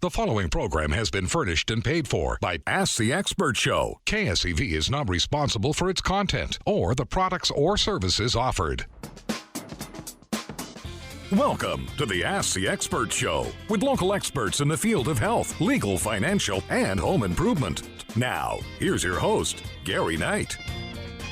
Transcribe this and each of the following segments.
The following program has been furnished and paid for by Ask the Expert Show. KSEV is not responsible for its content or the products or services offered. Welcome to the Ask the Expert Show with local experts in the field of health, legal, financial, and home improvement. Now, here's your host, Gary Knight.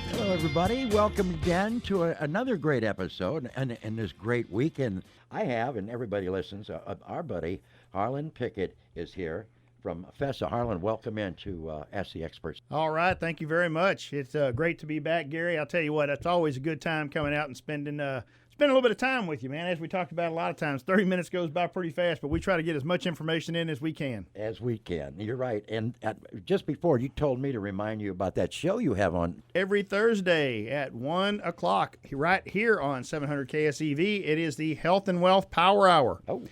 Hello, everybody. Welcome again to another great episode and this great weekend. I have, and everybody listens, our buddy Harlan Pickett is here from FESA. Harlan, welcome in to Ask the Experts. All right. Thank you very much. It's great to be back, Gary. I'll tell you what, it's always a good time coming out and spending a little bit of time with you, man. As we talked about a lot of times, 30 minutes goes by pretty fast, but we try to get as much information in as we can. As we can. You're right. And just before, you told me to remind you about that show you have on. Every Thursday at 1 o'clock, right here on 700 KSEV, it is the Health and Wealth Power Hour. Oh.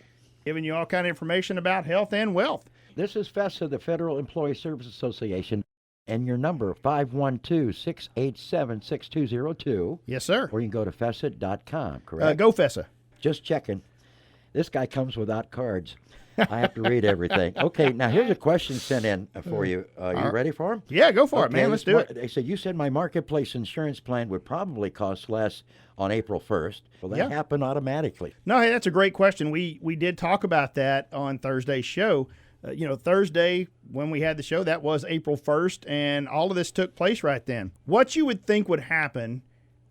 Giving you all kind of information about health and wealth. This is FESA, the Federal Employee Service Association, and your number, 512-687-6202. Yes, sir. Or you can go to FESA.com, correct? Go FESA. Just checking. This guy comes without cards. I have to read everything. Okay, now here's a question sent in for you. You ready for him? Yeah, go for it, man. Let's do it. They said, you said my marketplace insurance plan would probably cost less on April 1st. Will that happen automatically? No, hey, that's a great question. We did talk about that on Thursday's show. Thursday when we had the show, that was April 1st, and all of this took place right then. What you would think would happen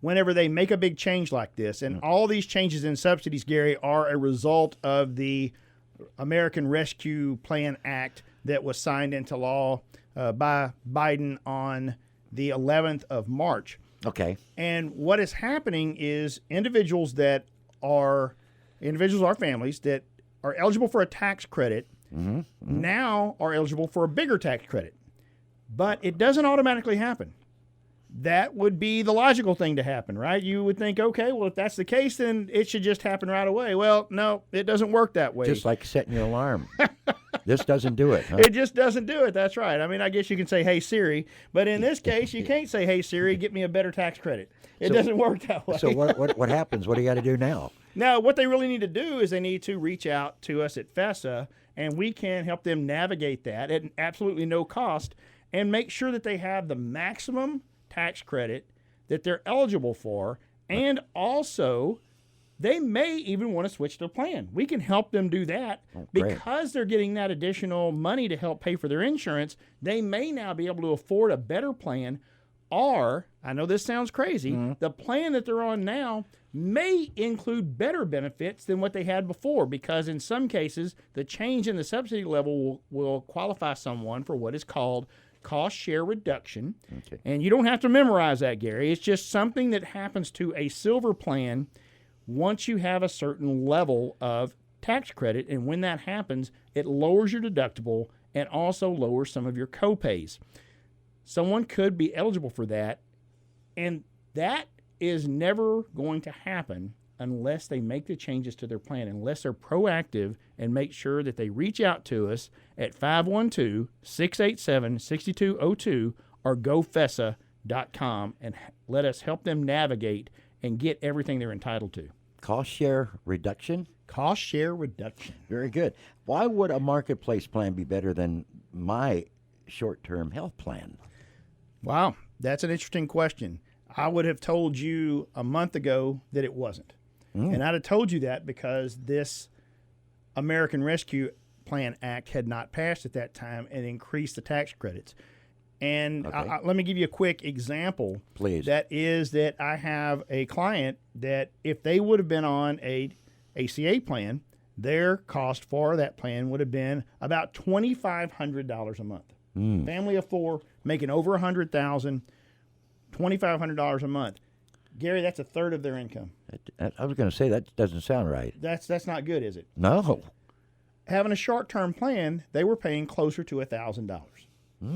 whenever they make a big change like this, and all these changes in subsidies, Gary, are a result of the American Rescue Plan Act that was signed into law by Biden on the 11th of March. Okay. And what is happening is individuals or families that are eligible for a tax credit now are eligible for a bigger tax credit. But it doesn't automatically happen. That would be the logical thing to happen, right? You would think, okay, well, if that's the case, then it should just happen right away. Well, no, it doesn't work that way. Just like setting your alarm. This doesn't do it, huh? It just doesn't do it. That's right. I mean, I guess you can say, hey, Siri. But in this case, you can't say, hey, Siri, get me a better tax credit. It doesn't work that way. So what happens? What do you got to do now? Now, what they really need to do is they need to reach out to us at FESA, and we can help them navigate that at absolutely no cost and make sure that they have the maximum tax credit that they're eligible for, and also they may even want to switch their plan. We can help them do that because they're getting that additional money to help pay for their insurance. They may now be able to afford a better plan, or, I know this sounds crazy, the plan that they're on now may include better benefits than what they had before, because in some cases, the change in the subsidy level will qualify someone for what is called cost share reduction. Okay. And you don't have to memorize that, Gary. It's just something that happens to a silver plan once you have a certain level of tax credit. And when that happens, it lowers your deductible and also lowers some of your copays. Someone could be eligible for that, and that is never going to happen unless they make the changes to their plan, unless they're proactive and make sure that they reach out to us at 512-687-6202 or gofesa.com and let us help them navigate and get everything they're entitled to. Cost share reduction? Cost share reduction. Very good. Why would a marketplace plan be better than my short-term health plan? Wow, that's an interesting question. I would have told you a month ago that it wasn't. And I'd have told you that because this American Rescue Plan Act had not passed at that time and increased the tax credits. And let me give you a quick example. Please. That is that I have a client that if they would have been on a ACA plan, their cost for that plan would have been about $2,500 a month. Family of four making over $100,000, $2,500 a month. Gary, that's a third of their income. I was going to say that doesn't sound right. That's not good, is it? No. Having a short-term plan, they were paying closer to $1,000.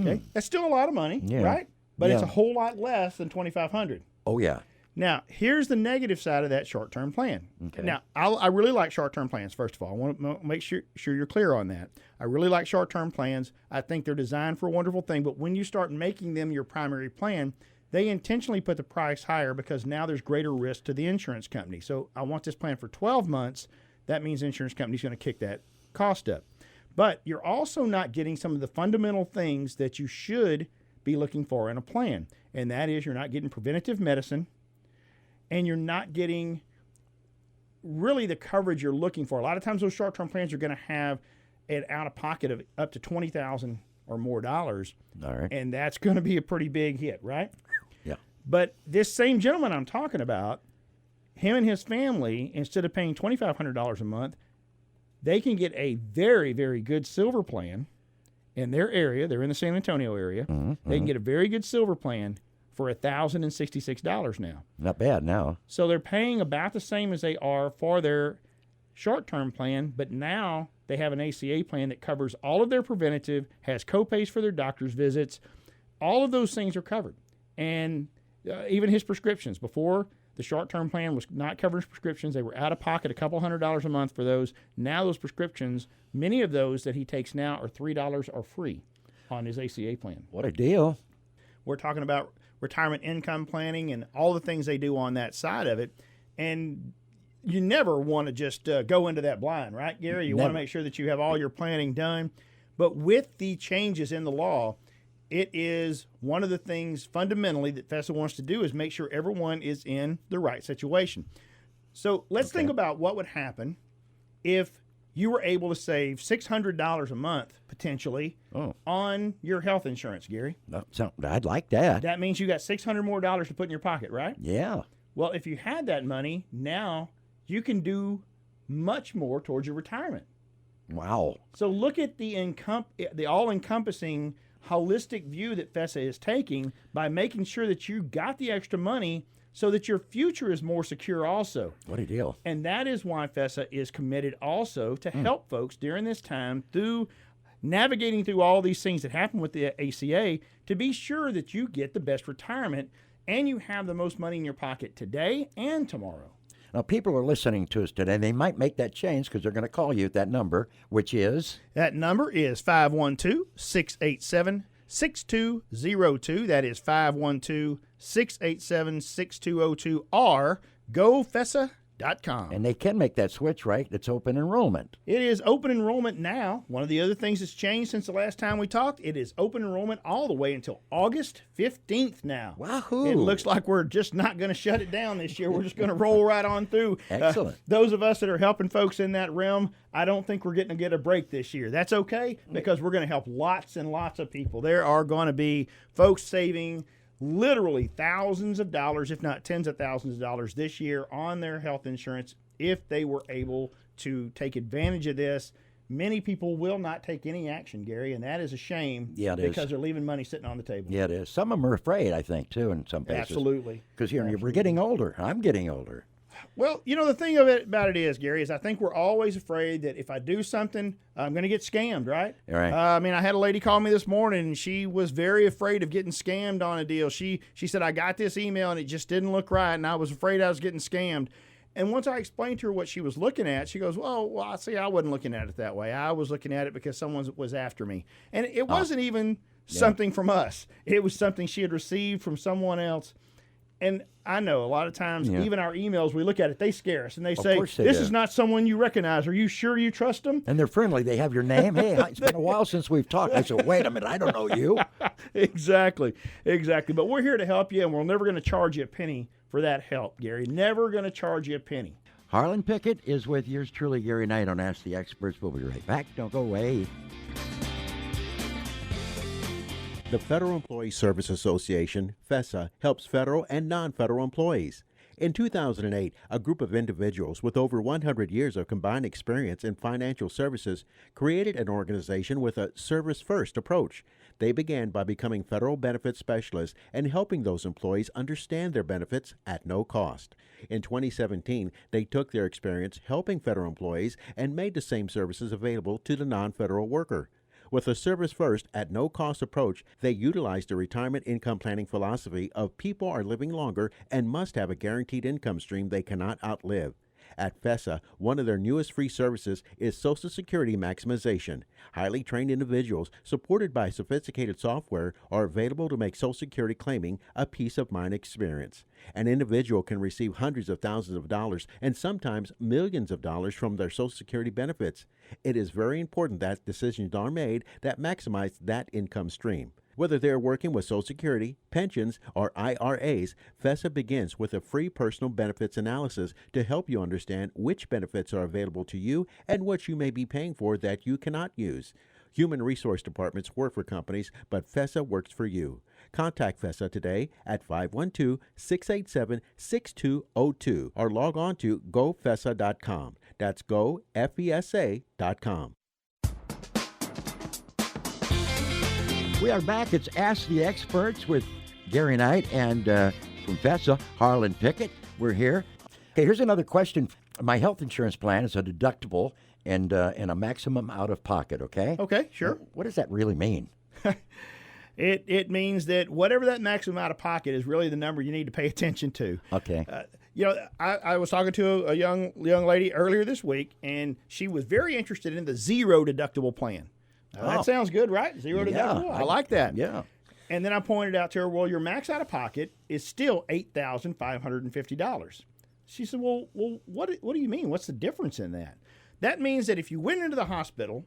Okay, that's still a lot of money, right? But it's a whole lot less than $2,500. Oh yeah. Now, here's the negative side of that short-term plan. Okay. Now, I really like short-term plans, first of all. I want to make sure you're clear on that. I really like short-term plans. I think they're designed for a wonderful thing, but when you start making them your primary plan, they intentionally put the price higher because now there's greater risk to the insurance company. So I want this plan for 12 months. That means the insurance company's going to kick that cost up. But you're also not getting some of the fundamental things that you should be looking for in a plan. And that is, you're not getting preventative medicine, and you're not getting really the coverage you're looking for. A lot of times those short-term plans are going to have an out-of-pocket of up to $20,000 or more dollars. All right. And that's going to be a pretty big hit, right? Yeah. But this same gentleman I'm talking about, him and his family, instead of paying $2,500 a month, they can get a very, very good silver plan in their area. They're in the San Antonio area. They can get a very good silver plan for $1,066 now. Not bad now. So they're paying about the same as they are for their short-term plan, but now they have an ACA plan that covers all of their preventative, has copays for their doctor's visits. All of those things are covered. And even his prescriptions. Before, the short-term plan was not covering prescriptions. They were out of pocket a couple $100s a month for those. Now those prescriptions, many of those that he takes now are $3 or free on his ACA plan. What a deal. We're talking about retirement income planning and all the things they do on that side of it. And you never want to just go into that blind, right, Gary? You want to make sure that you have all your planning done. But with the changes in the law, it is one of the things fundamentally that FESA wants to do is make sure everyone is in the right situation. So let's think about what would happen if you were able to save $600 a month, potentially, on your health insurance, Gary. I'd like that. That means you got $600 more to put in your pocket, right? Yeah. Well, if you had that money, now you can do much more towards your retirement. Wow. So look at the all-encompassing, holistic view that FESA is taking by making sure that you got the extra money so that your future is more secure also. What a deal. And that is why FESA is committed also to help folks during this time through navigating through all these things that happen with the ACA to be sure that you get the best retirement and you have the most money in your pocket today and tomorrow. Now, people are listening to us today. They might make that change because they're going to call you at that number, which is? That number is 512-687-6202. That is 512-687-6202 or gofesa.com. And they can make that switch, right? It's open enrollment. It is open enrollment now. One of the other things that's changed since the last time we talked, it is open enrollment all the way until August 15th now. Wahoo! It looks like we're just not going to shut it down this year. We're just going to roll right on through. Excellent. Those of us that are helping folks in that realm, I don't think we're getting to get a break this year. That's okay because we're going to help lots and lots of people. There are going to be folks saving literally thousands of dollars, if not tens of thousands of dollars this year on their health insurance if they were able to take advantage of this. Many people will not take any action, Gary, and that is a shame. Yeah, it because is. they're leaving money sitting on the table. Yeah, it is. Some of them are afraid, I think, too, in some cases. Absolutely. Because we're getting older. I'm getting older. Well, the thing about it is, Gary, is I think we're always afraid that if I do something, I'm going to get scammed, right? Right. I had a lady call me this morning, and she was very afraid of getting scammed on a deal. She said, I got this email, and it just didn't look right, and I was afraid I was getting scammed. And once I explained to her what she was looking at, she goes, well, I see, I wasn't looking at it that way. I was looking at it because someone was after me. And it wasn't even something from us. It was something she had received from someone else. And I know a lot of times, even our emails, we look at it, they scare us. And they say, this is not someone you recognize. Are you sure you trust them? And they're friendly. They have your name. Hey, it's been a while since we've talked. I said, wait a minute, I don't know you. Exactly. But we're here to help you, and we're never going to charge you a penny for that help, Gary. Never going to charge you a penny. Harlan Pickett is with yours truly, Gary Knight, on Ask the Experts. We'll be right back. Don't go away. The Federal Employee Service Association, FESA, helps federal and non-federal employees. In 2008, a group of individuals with over 100 years of combined experience in financial services created an organization with a service-first approach. They began by becoming federal benefits specialists and helping those employees understand their benefits at no cost. In 2017, they took their experience helping federal employees and made the same services available to the non-federal worker. With a service-first, at-no-cost approach, they utilized the retirement income planning philosophy of people are living longer and must have a guaranteed income stream they cannot outlive. At FESA, one of their newest free services is Social Security Maximization. Highly trained individuals, supported by sophisticated software, are available to make Social Security claiming a peace of mind experience. An individual can receive hundreds of thousands of dollars and sometimes millions of dollars from their Social Security benefits. It is very important that decisions are made that maximize that income stream. Whether they are working with Social Security, pensions, or IRAs, FESA begins with a free personal benefits analysis to help you understand which benefits are available to you and what you may be paying for that you cannot use. Human resource departments work for companies, but FESA works for you. Contact FESA today at 512-687-6202 or log on to gofesa.com. That's gofesa.com. We are back. It's Ask the Experts with Gary Knight and from FESA, Harlan Pickett. We're here. Okay, here's another question. My health insurance plan is a deductible and a maximum out-of-pocket, okay? Okay, sure. What does that really mean? It means that whatever that maximum out-of-pocket is really the number you need to pay attention to. Okay. I was talking to a young lady earlier this week, and she was very interested in the zero deductible plan. That sounds good, right? Zero deductible. I like that. Yeah. And then I pointed out to her, well, your max out of pocket is still $8,550. She said, well, what do you mean? What's the difference in that? That means that if you went into the hospital,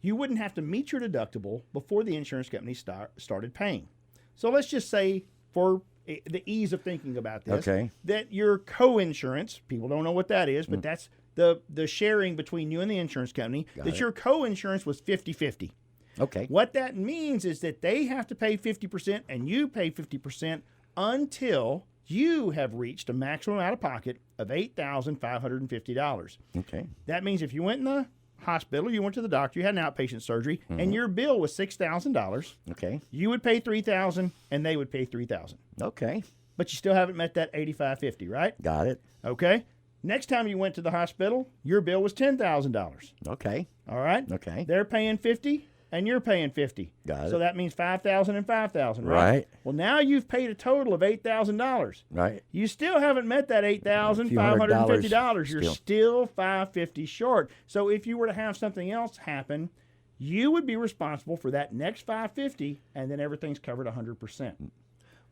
you wouldn't have to meet your deductible before the insurance company started paying. So let's just say, for the ease of thinking about this, that your co-insurance, people don't know what that is, but that's the sharing between you and the insurance company, your co-insurance was 50-50. Okay. What that means is that they have to pay 50% and you pay 50% until you have reached a maximum out-of-pocket of $8,550. Okay. That means if you went in the hospital, you went to the doctor, you had an outpatient surgery, and your bill was $6,000, okay, you would pay $3,000 and they would pay $3,000. Okay. But you still haven't met that $8,550, right? Got it. Okay. Next time you went to the hospital, your bill was $10,000. Okay. All right? Okay. They're paying $50 and you're paying $50. Got it. So that means $5,000 and $5,000, right? Right. Well, now you've paid a total of $8,000. Right. You still haven't met that $8,550. You're still $550 short. So if you were to have something else happen, you would be responsible for that next $550, and then everything's covered 100%.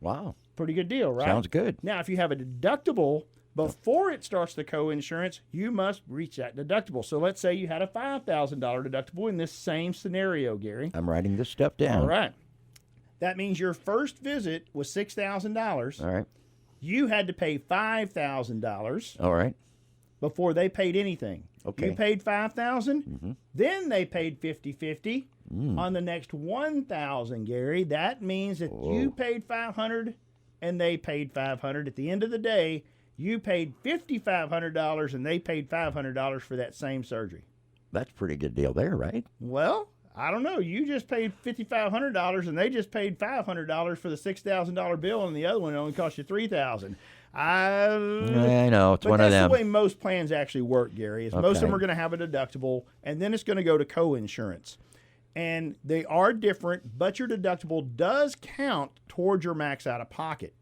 Wow. Pretty good deal, right? Sounds good. Now, if you have a deductible before it starts the co-insurance, you must reach that deductible. So let's say you had a $5,000 deductible in this same scenario, Gary. I'm writing this stuff down. All right. That means your first visit was $6,000. All right. You had to pay $5,000 All right. before they paid anything. Okay. You paid $5,000, then they paid 50-50 on the next $1,000, Gary. That means that you paid $500 and they paid $500. At the end of the day, you paid $5,500 and they paid $500 for that same surgery. That's a pretty good deal there, right? Well, I don't know. You just paid $5,500 and they just paid $500 for the $6,000 bill, and the other one only cost you $3,000. I know. It's one of them. But that's the way most plans actually work, Gary. Is most of them are going to have a deductible, and then it's going to go to co-insurance. And they are different, but your deductible does count towards your max out of pocket.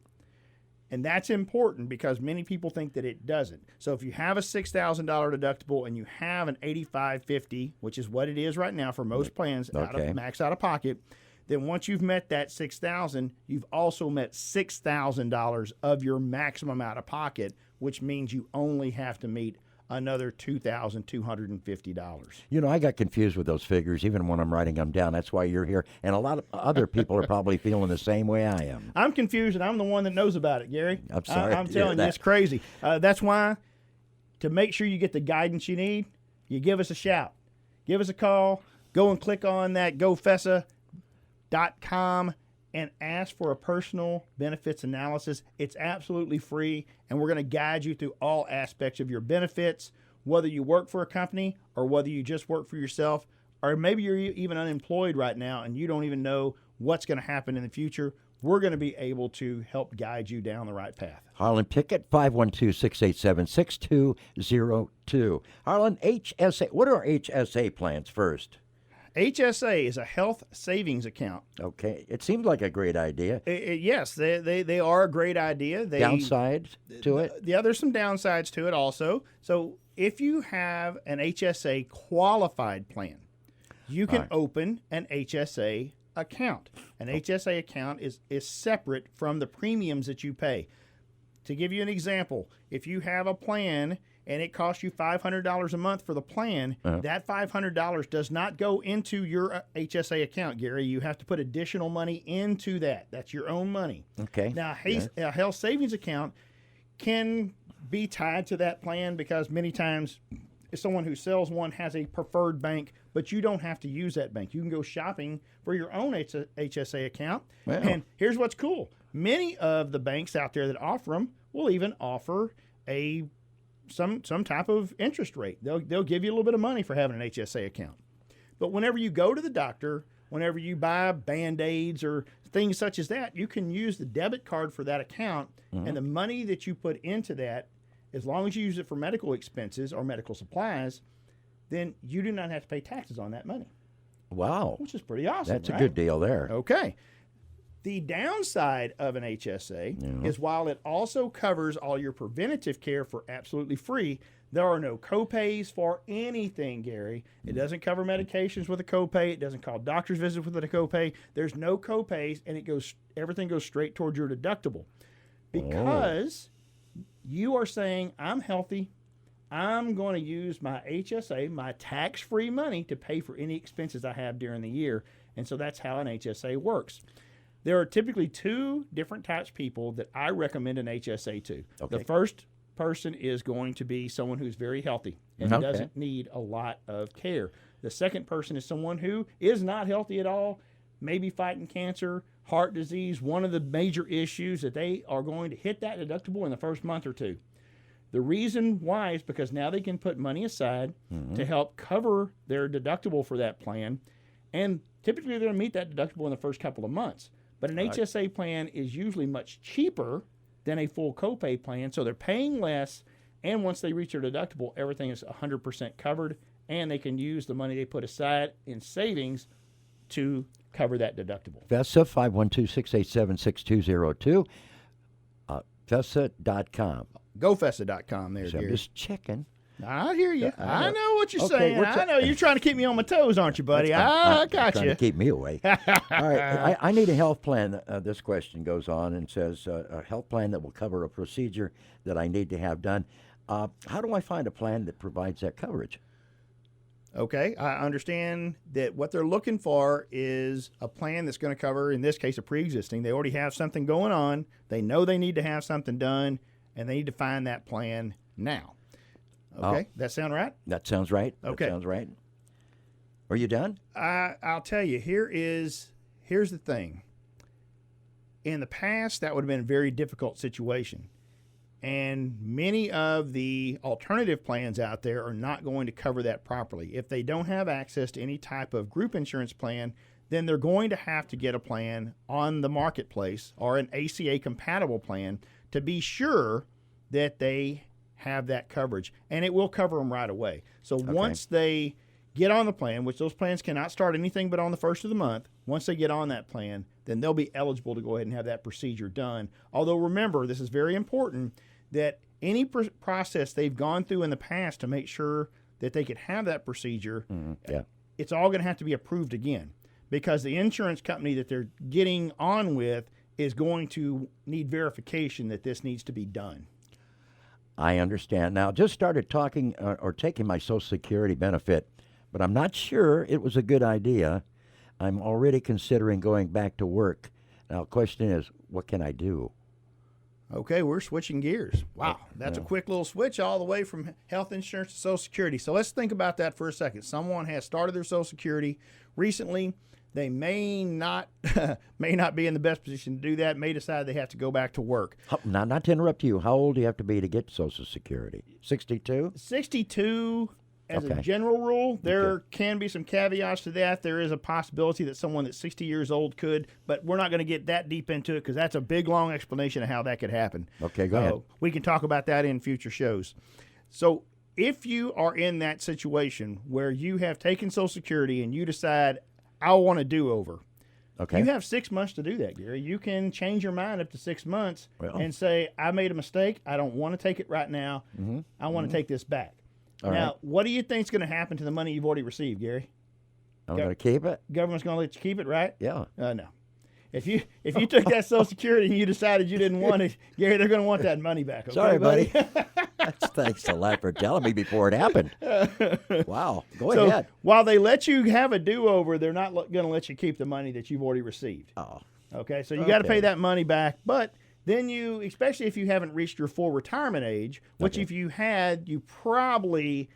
And that's important because many people think that it doesn't. So if you have a $6,000 deductible and you have an $8,550, which is what it is right now for most plans, max out of pocket, then once you've met that $6,000, you've also met $6,000 of your maximum out of pocket, which means you only have to meet another $2,250. You know, I got confused with those figures even when I'm writing them down. That's why you're here. And a lot of other people are probably feeling the same way I am. I'm confused, and I'm the one that knows about it, Gary. I'm sorry. I'm telling you, it's crazy. That's why, to make sure you get the guidance you need, you give us a shout. Give us a call. Go and click on that gofesa.com and ask for a personal benefits analysis. It's absolutely free, and we're going to guide you through all aspects of your benefits, whether you work for a company or whether you just work for yourself, or maybe you're even unemployed right now and you don't even know what's going to happen in the future. We're going to be able to help guide you down the right path. Harlan Pickett, 512-687-6202. Harlan, HSA. What are HSA plans first? HSA is a health savings account. Okay. It seems like a great idea. Yes, they are a great idea. Downsides to it? Yeah, there's some downsides to it also. So if you have an HSA qualified plan, you can open an HSA account. An HSA account is separate from the premiums that you pay. To give you an example, if you have a plan and it costs you $500 a month for the plan, that $500 does not go into your HSA account, Gary. You have to put additional money into that. That's your own money. Okay. Now, a health savings account can be tied to that plan because many times someone who sells one has a preferred bank, but you don't have to use that bank. You can go shopping for your own HSA account. Wow. And here's what's cool. Many of the banks out there that offer them will even offer some type of interest rate. They'll give you a little bit of money for having an HSA account. But whenever you go to the doctor, whenever you buy Band-Aids or things such as that, you can use the debit card for that account, and the money that you put into that, as long as you use it for medical expenses or medical supplies, then you do not have to pay taxes on that money. Wow. Which is pretty awesome. That's right? a good deal there. Okay. The downside of an HSA is while it also covers all your preventative care for absolutely free, there are no copays for anything, Gary. It doesn't cover medications with a copay. It doesn't call doctor's visits with a copay. There's no copays, and everything goes straight towards your deductible. Because you are saying, I'm healthy. I'm going to use my HSA, my tax-free money, to pay for any expenses I have during the year. And so that's how an HSA works. There are typically two different types of people that I recommend an HSA to. Okay. The first person is going to be someone who's very healthy and doesn't need a lot of care. The second person is someone who is not healthy at all, maybe fighting cancer, heart disease, one of the major issues that they are going to hit that deductible in the first month or two. The reason why is because now they can put money aside to help cover their deductible for that plan, and typically they're going to meet that deductible in the first couple of months. But an HSA plan is usually much cheaper than a full copay plan, so they're paying less, and once they reach their deductible, everything is 100% covered, and they can use the money they put aside in savings to cover that deductible. VESA, 512-687-6202, VESA.com. GoFessa.com there, So I'm Gary. just checking. I hear you. I I know what you're Okay, saying. what's I know you're trying to keep me on my toes, aren't you, buddy? I got Trying you. to keep me awake. All right. I need a health plan. This question goes on and says, a health plan that will cover a procedure that I need to have done. How do I find a plan that provides that coverage? Okay, I understand that what they're looking for is a plan that's going to cover, in this case, a pre-existing. They already have something going on. They know they need to have something done, and they need to find that plan now. Okay, that sound right? That sounds right. Okay. That sounds right. Are you done? I'll tell you, here's the thing. In the past, that would have been a very difficult situation. And many of the alternative plans out there are not going to cover that properly. If they don't have access to any type of group insurance plan, then they're going to have to get a plan on the marketplace or an ACA compatible plan to be sure that they have that coverage. And it will cover them right away. So once they get on the plan, which those plans cannot start anything but on the first of the month, once they get on that plan, then they'll be eligible to go ahead and have that procedure done. Although remember, this is very important, that any process they've gone through in the past to make sure that they could have that procedure, it's all going to have to be approved again, because the insurance company that they're getting on with is going to need verification that this needs to be done. I understand. Now, just started talking or taking my Social Security benefit, but I'm not sure it was a good idea. I'm already considering going back to work. Now, the question is, what can I do? Okay, we're switching gears. Wow, that's a quick little switch all the way from health insurance to Social Security. So let's think about that for a second. Someone has started their Social Security recently. They may not be in the best position to do that, may decide they have to go back to work. Now, not to interrupt you, how old do you have to be to get Social Security? 62? 62 as a general rule. There can be some caveats to that. There is a possibility that someone that's 60 years old could, but we're not going to get that deep into it because that's a big, long explanation of how that could happen. Okay, go ahead. We can talk about that in future shows. So if you are in that situation where you have taken Social Security and you decide, I want a do-over, Okay. you have 6 months to do that, Gary. You can change your mind up to 6 months Well. and say, I made a mistake. I don't want to take it right now. I want to take this back. All now, right. what do you think is going to happen to the money you've already received, Gary? I'm going to keep it. Government's going to let you keep it, right? Yeah. No. If you took that Social Security and you decided you didn't want it, Gary, they're going to want that money back. Okay, Sorry, buddy. Thanks a lot for telling me before it happened. Wow. Go So ahead. while they let you have a do-over, they're not going to let you keep the money that you've already received. Oh. Okay, so you got to Okay. pay that money back, but then you, especially if you haven't reached your full retirement age, which if you had, you probably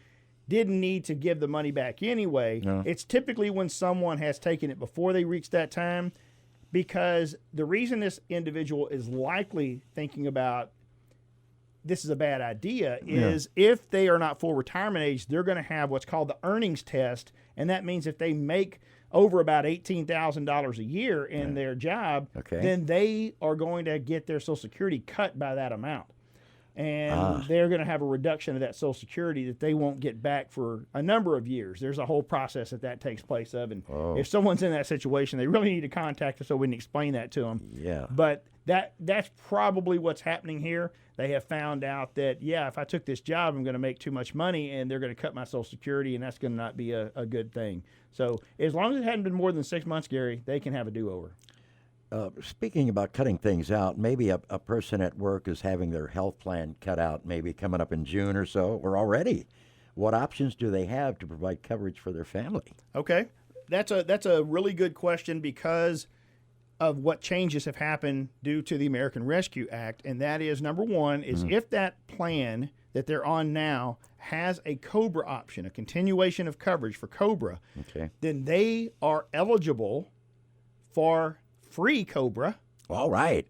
didn't need to give the money back anyway. No. It's typically when someone has taken it before they reach that time, because the reason this individual is likely thinking about this is a bad idea is if they are not full retirement age, they're going to have what's called the earnings test, and that means if they make over about $18,000 a year in their job, Okay. then they are going to get their Social Security cut by that amount. And they're going to have a reduction of that Social Security that they won't get back for a number of years. There's a whole process that takes place of. And if someone's in that situation, they really need to contact us so we can explain that to them. Yeah. But that's probably what's happening here. They have found out that, if I took this job, I'm going to make too much money, and they're going to cut my Social Security, and that's going to not be a good thing. So as long as it hadn't been more than 6 months, Gary, they can have a do-over. Speaking about cutting things out, maybe a person at work is having their health plan cut out, maybe coming up in June or so, or already. What options do they have to provide coverage for their family? Okay, that's a really good question because of what changes have happened due to the American Rescue Act, and that is, number one, is if that plan that they're on now has a COBRA option, a continuation of coverage for COBRA, Okay. then they are eligible for free COBRA All right.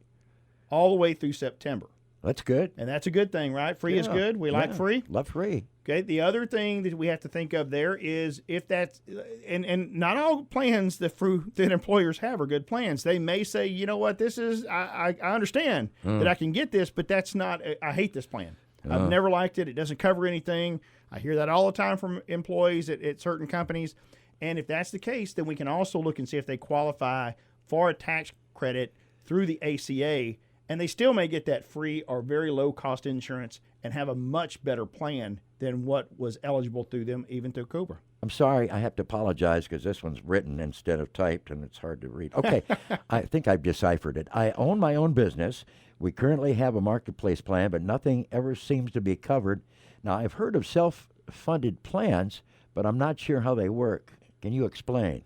all the way through September. That's good. And that's a good thing, right? Free is Yeah, good. We like yeah. free. Love free. Okay. The other thing that we have to think of there is if that's, and not all plans that employers have are good plans. They may say, you know what, this is, I understand that I can get this, but that's not, I hate this plan. I've never liked it. It doesn't cover anything. I hear that all the time from employees at certain companies. And if that's the case, then we can also look and see if they qualify for a tax credit through the ACA, and they still may get that free or very low cost insurance and have a much better plan than what was eligible through them, even through COBRA. I'm sorry, I have to apologize because this one's written instead of typed and it's hard to read. Okay, I think I've deciphered it. I own my own business. We currently have a marketplace plan, but nothing ever seems to be covered. Now, I've heard of self-funded plans, but I'm not sure how they work. Can you explain?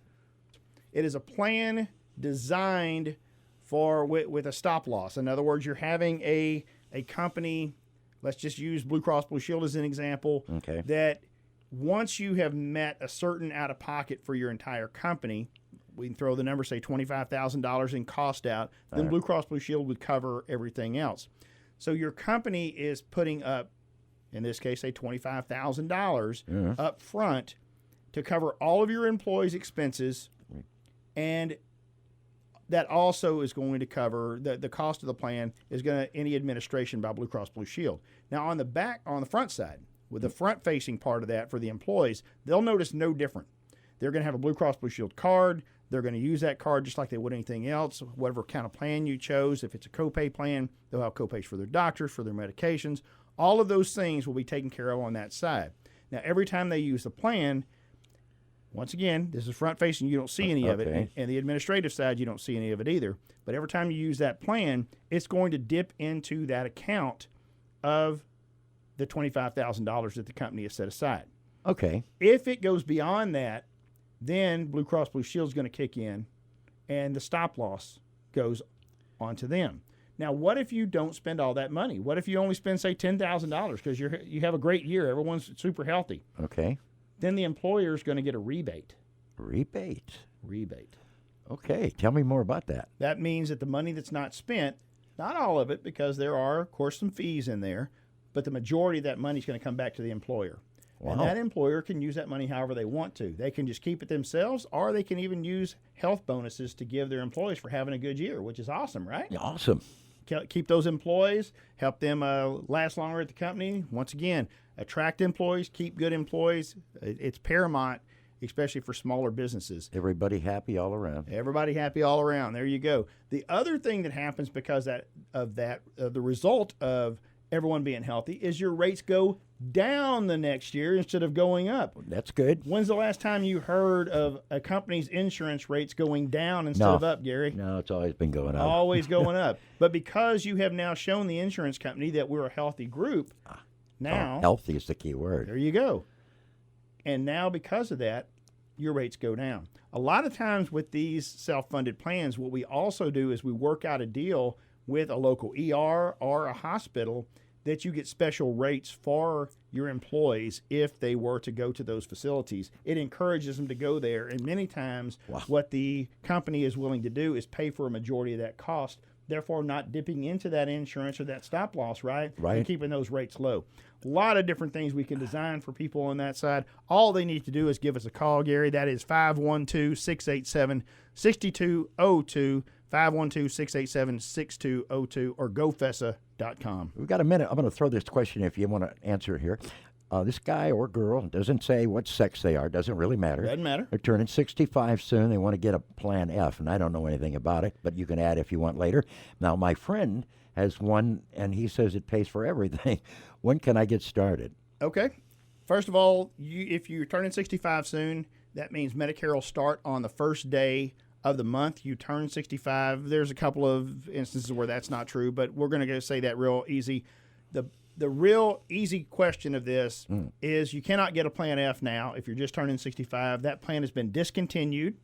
It is a plan designed for with a stop loss. In other words, you're having a company, let's just use Blue Cross Blue Shield as an example, Okay. that once you have met a certain out-of-pocket for your entire company, we can throw the number, say $25,000 in cost out, then Blue Cross Blue Shield would cover everything else. So your company is putting up, in this case, say $25,000 up front to cover all of your employees' expenses, and that also is going to cover the cost of the plan is going to any administration by Blue Cross Blue Shield. Now on the front side, with the front facing part of that for the employees, they'll notice no different. They're going to have a Blue Cross Blue Shield card. They're going to use that card just like they would anything else, whatever kind of plan you chose. If it's a copay plan, they'll have copays for their doctors, for their medications. All of those things will be taken care of on that side. Now every time they use the plan, once again, this is front-facing. You don't see any of it. Okay. And the administrative side, you don't see any of it either. But every time you use that plan, it's going to dip into that account of the $25,000 that the company has set aside. Okay. If it goes beyond that, then Blue Cross Blue Shield is going to kick in, and the stop loss goes onto them. Now, what if you don't spend all that money? What if you only spend, say, $10,000 because you have a great year, everyone's super healthy? Okay. Then the employer is going to get a rebate. Rebate. Okay. Tell me more about that. That means that the money that's not spent, not all of it, because there are, of course, some fees in there, but the majority of that money is going to come back to the employer. Wow. And that employer can use that money however they want to. They can just keep it themselves, or they can even use health bonuses to give their employees for having a good year, which is awesome, right? Awesome. keep those employees, help them last longer at the company. Once again, attract employees, keep good employees. It's paramount, especially for smaller businesses. Everybody happy all around. Everybody happy all around. There you go. The other thing that happens because the result of everyone being healthy is your rates go down the next year instead of going up. That's good. When's the last time you heard of a company's insurance rates going down instead of up, Gary? No, it's always been going up. Always going up. But because you have now shown the insurance company that we're a healthy group, now healthy is the key word. there you go. And now because of that, your rates go down. A lot of times with these self-funded plans, what we also do is we work out a deal with a local ER or a hospital that you get special rates for your employees if they were to go to those facilities. It encourages them to go there, and many times what the company is willing to do is pay for a majority of that cost, therefore not dipping into that insurance or that stop loss, right? And keeping those rates low. A lot of different things we can design for people on that side. All they need to do is give us a call, Gary. That is 512-687-6202, 512-687-6202, or gofessa.com. We've got a minute. I'm going to throw this question if you want to answer it here. This guy or girl doesn't say what sex they are. Doesn't really matter. Doesn't matter. They're turning 65 soon. They want to get a Plan F, and I don't know anything about it, but you can add if you want later. Now, my friend has one, and he says it pays for everything. When can I get started? Okay. First of all, if you're turning 65 soon, that means Medicare will start on the first day of the month you turn 65. There's a couple of instances where that's not true, but we're going to go say that real easy. The real easy question of this is you cannot get a Plan F now if you're just turning 65. That plan has been discontinued,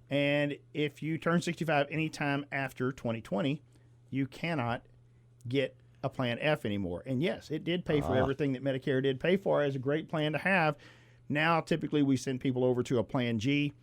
and if you turn 65 anytime after 2020, you cannot get a Plan F anymore. And yes, it did pay for everything that Medicare did pay for. It's a great plan to have. Now, typically, we send people over to a Plan G.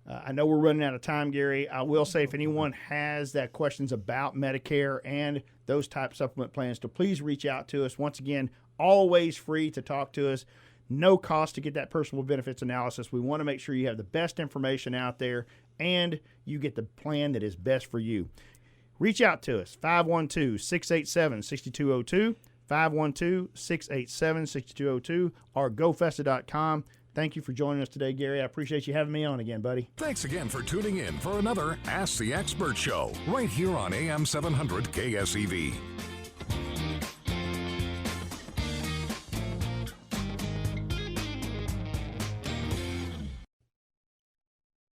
I know we're running out of time, Gary. I will say if anyone has that questions about Medicare and those type supplement plans, to please reach out to us. Once again, always free to talk to us. No cost to get that personal benefits analysis. We want to make sure you have the best information out there and you get the plan that is best for you. Reach out to us, 512-687-6202, 512-687-6202, or gofessa.com. Thank you for joining us today, Gary. I appreciate you having me on again, buddy. Thanks again for tuning in for another Ask the Expert Show right here on AM 700 KSEV.